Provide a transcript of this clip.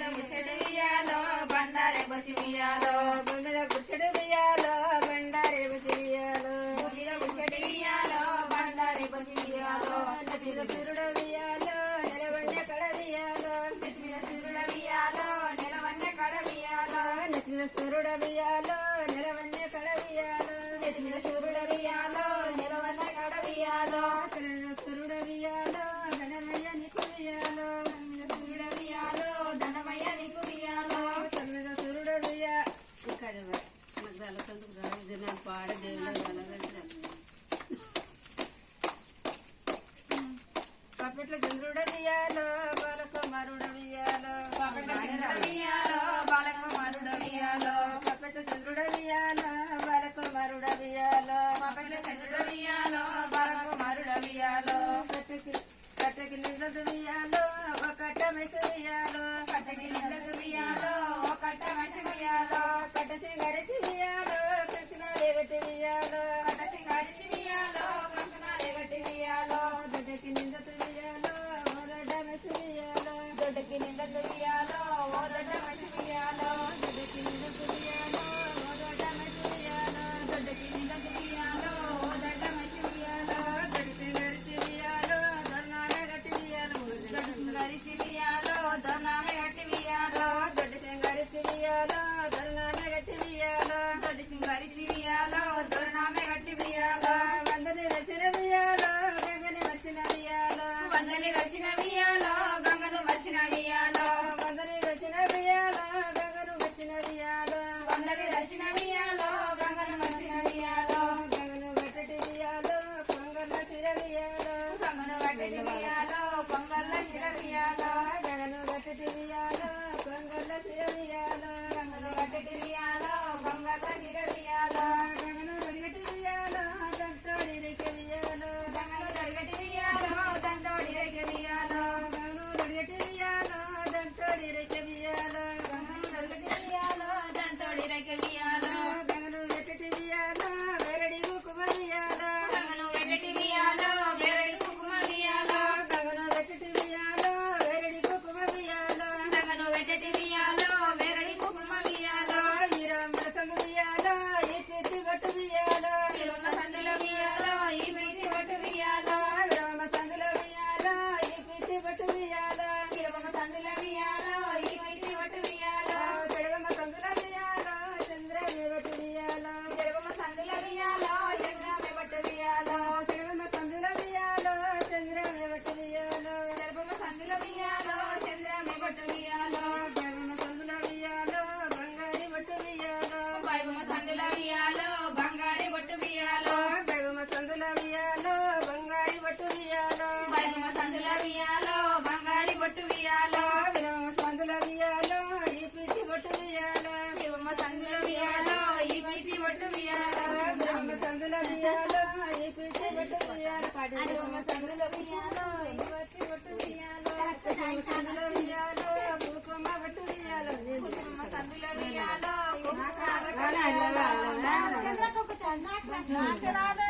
ముచ్చడి వియాలో బండారే బసి వియాలో భూమిలో ముచ్చడి వియాలో బండారే బసి వియాలో భూమిలో ముచ్చడి వియాలో బండారే బసి వియాలో నెత్తిన సూర్యుడ వియాలో నెలవన్య కడ వియాలో నెత్తిన సూర్యుడ వియాలో నెలవన్య కడ వియాలో నెత్తిన సూర్యుడ వియాలో నెలవన్య కడ వియాలో నెత్తిన సూర్యుడ వియాలో నెలవన్య కడ వియాలో సూర్యుడ వియాలో ధనమయ్య నీకు వియాలో సూర్యుడ వియాలో ధనమయ్య నీకు వియాలో సూర్యుడ వియా ఇక్కడ మగ్గాల సందుకు జనాలు పాడ దేవుడు పప్పట్ల చంద్రుడ వియాలో బాలకుమారుడ వియాలో పప్పట్ల చంద్రుడ వియాలో బాలకుమారుడ వియాలో పప్పట్ల చంద్రుడ వియాలో బాలకుమారుడ వియాలో పప్పట్ల చంద్రుడ వియాలో బాలకుమారుడ వియాలో కట్టకి నిండదు వియాలో ఒకట మెసు వియాలో కట్టకి నిండదు వియాలో ఒకట మెసు వియాలో కట్ట సింగరిసి వియాలో కృష్ణ రేగటి వియాలో కట్ట సింగరిసి వియాలో కృష్ణ రేగటి వియాలో దొడ్డకి నిండదు వియాలో ఓరడ్డ మెసు వియాలో దొడ్డకి నిండదు వియాలో ఓరడ్డ మెసు వియాలో దొడ్డకి నిండదు వియాలో ఓరడ్డ మెసు వియాలో దొడ్డకి నిండదు వియాలో ఓరడ్డ మెసు వియాలో దొడ్డి సింగరిసి వియాలో దర్నామే గట్టి వియాలో దొడ్డి సింగరిసి వియాలో దర్నామే గట్టి వియాలో దొడ్డి సింగరిసి వియాలో దర్నామే గట్టి వియాలో దొడ్డి సింగరిసి వియాలో దర్నామే గట్టి వియాలో వందని రచిన వియాలో గంగని వర్షిన వియాలో వందని రచిన వియాలో గంగను వర్షిన వియాలో వందని రచిన వియాలో గంగను వర్షిన వియాలో వందని రచిన వియాలో గంగను వర్షిన వియాలో గంగను వెట్టటి వియాలో పొంగల్ల చిర వియాలో గంగను వెట్టటి వియాలో పొంగల్ల చిర వియాలో గంగను వెట్టటి వియాలో పొంగల్ల చిర వియాలో గంగను వెట్టటి వియాలో పొంగల్ల చిర వియాలో గంగను వెట్టటి వియాలో దంతోడి రేఖ వియాలో గంగను వెట్టటి వియాలో దంతోడి రేఖ వియాలో గంగను వెట్టటి వియాలో దంతోడి రేఖ వియాలో గంగను వెట్టటి వియాలో దంతోడి రేఖ వియాలో గంగను వెట్టటి వియాలో వెరడి కుకుమ వియాలో గంగను వెట్టటి వియాలో వెరడి కుకుమ వియాలో గంగను వెట్టటి వియాలో వెరడి కుకుమ వియాలో గంగను వెట్టటి వియాలో వెరడి కుకుమ వియాలో వీరమ్మ సంగు వియాలో ఈ పిచ్చి బట్టు వియాలో వీరమ్మ సంగుల వియాలో ఈ పిచ్చి బట్టు వియాలో వీరమ్మ సంగుల వియాలో ఈ పిచ్చి బట్టు వియాలో వీరమ్మ సంగుల వియాలో ఈ పిచ్చి బట్టు వియాలో చెడగమ్మ సంగుల వియాలో చంద్రమే బట్టు వియాలో చెడగమ్మ సంగుల వియాలో చంద్రమే బట్టు వియాలో చెడగమ్మ సంగుల వియాలో చంద్రమే బట్టు వియాలో చెడగమ్మ సంగుల వియాలో చంద్రమే బట్టు వియాలో బైబమ్మ సంగుల వియాలో బంగారి బట్టు వియాలో బైబమ్మ సంగుల వియాలో బంగారి బట్టు వియాలో బైబమ్మ సంగుల వియాలో బంగారి బట్టు వియాలో బైబమ్మ సంగుల వియాలో బంగారి బట్టు వియాలో వీరమ్మ సంగుల వియాలో ఈ పిచ్చి బట్టు వియాలో వీరమ్మ సంగుల వియాలో ఈ పిచ్చి బట్టు వియాలో వీరమ్మ సంగుల వియాలో ఈ పిచ్చి బట్టు వియాలో వీరమ్మ సంగుల వియాలో ఈ పిచ్చి బట్టు వియాలో వీరమ్మ సంగుల వియాలో కుకుమ బట్టు వియాలో వీరమ్మ సంగుల వియాలో కుకుమ బట్టు వియాలో